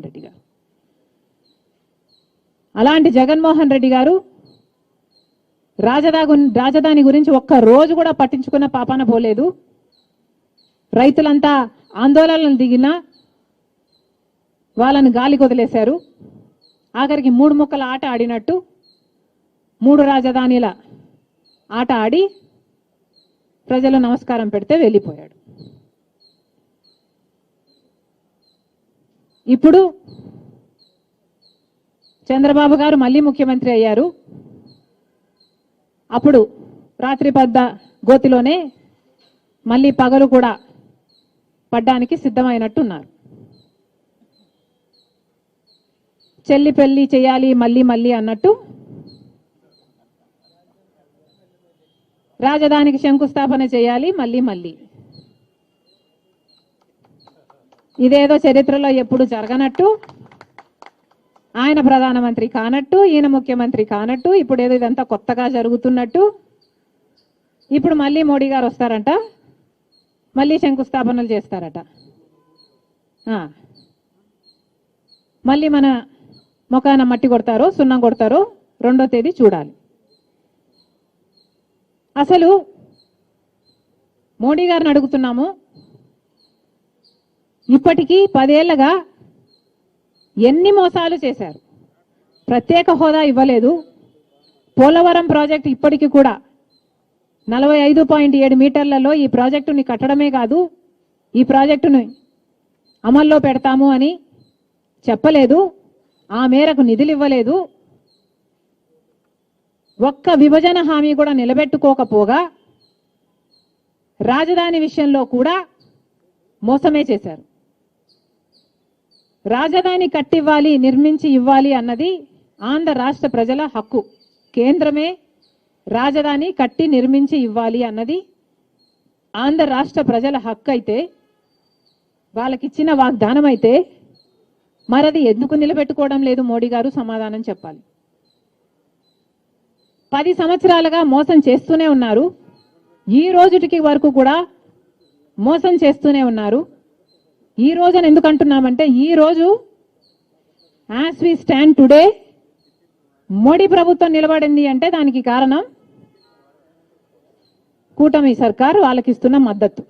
రెడ్డి గారు. అలాంటి జగన్మోహన్ రెడ్డి గారు రాజధాని గురించి ఒక్క రోజు కూడా పట్టించుకున్న పాపాన పోలేదు. రైతులంతా ఆందోళనలు దిగినా వాళ్ళని గాలి కొదిలేశారు. ఆఖరికి మూడు ముక్కల ఆట ఆడినట్టు మూడు రాజధానిల ఆట ఆడి ప్రజలు నమస్కారం పెడితే వెళ్ళిపోయాడు. ఇప్పుడు చంద్రబాబు గారు మళ్ళీ ముఖ్యమంత్రి అయ్యారు. అప్పుడు రాత్రి పద్ద గోతిలోనే మళ్ళీ పగలు కూడా పడ్డానికి సిద్ధమైనట్టున్నారు. చెల్లి పెళ్లి చేయాలి మళ్ళీ మళ్ళీ అన్నట్టు రాజధానికి శంకుస్థాపన చేయాలి మళ్ళీ మళ్ళీ. ఇదేదో చరిత్రలో ఎప్పుడు జరగనట్టు, ఆయన ప్రధానమంత్రి కానట్టు, ఈయన ముఖ్యమంత్రి కానట్టు, ఇప్పుడు ఏదో ఇదంతా కొత్తగా జరుగుతున్నట్టు. ఇప్పుడు మళ్ళీ మోడీ గారు వస్తారంట, మళ్ళీ శంకుస్థాపనలు చేస్తారట. మళ్ళీ మన ముఖాన మట్టి కొడతారో సున్నం కొడతారో 2వ తేదీ చూడాలి. అసలు మోడీ గారిని అడుగుతున్నాము, ఇప్పటికీ 10 ఏళ్లగా ఎన్ని మోసాలు చేశారు? ప్రత్యేక హోదా ఇవ్వలేదు. పోలవరం ప్రాజెక్టు ఇప్పటికీ కూడా 45.7 మీటర్లలో ఈ ప్రాజెక్టుని కట్టడమే కాదు, ఈ ప్రాజెక్టుని అమల్లో పెడతాము అని చెప్పలేదు. ఆ మేరకు నిధులు ఇవ్వలేదు. ఒక్క విభజన హామీ కూడా నిలబెట్టుకోకపోగా రాజధాని విషయంలో కూడా మోసమే చేశారు. రాజధాని కట్టివ్వాలి, నిర్మించి ఇవ్వాలి అన్నది ఆంధ్ర రాష్ట్ర ప్రజల హక్కు. కేంద్రమే రాజధాని కట్టి నిర్మించి ఇవ్వాలి అన్నది ఆంధ్ర రాష్ట్ర ప్రజల హక్కు అయితే, వాళ్ళకిచ్చిన వాగ్దానం అయితే మరది ఎందుకు నిలబెట్టుకోవడం లేదు మోడీ గారు? సమాధానం చెప్పాలి. 10 సంవత్సరాలుగా మోసం చేస్తూనే ఉన్నారు. ఈ రోజుటికి వరకు కూడా మోసం చేస్తూనే ఉన్నారు. ఈ రోజున ఎందుకు అంటున్నామంటే, ఈ రోజు as we stand today Modi ప్రభుత్వం నిలబడింది అంటే దానికి కారణం కూటమి సర్కారు వాళ్ళకిస్తున్న మద్దతు.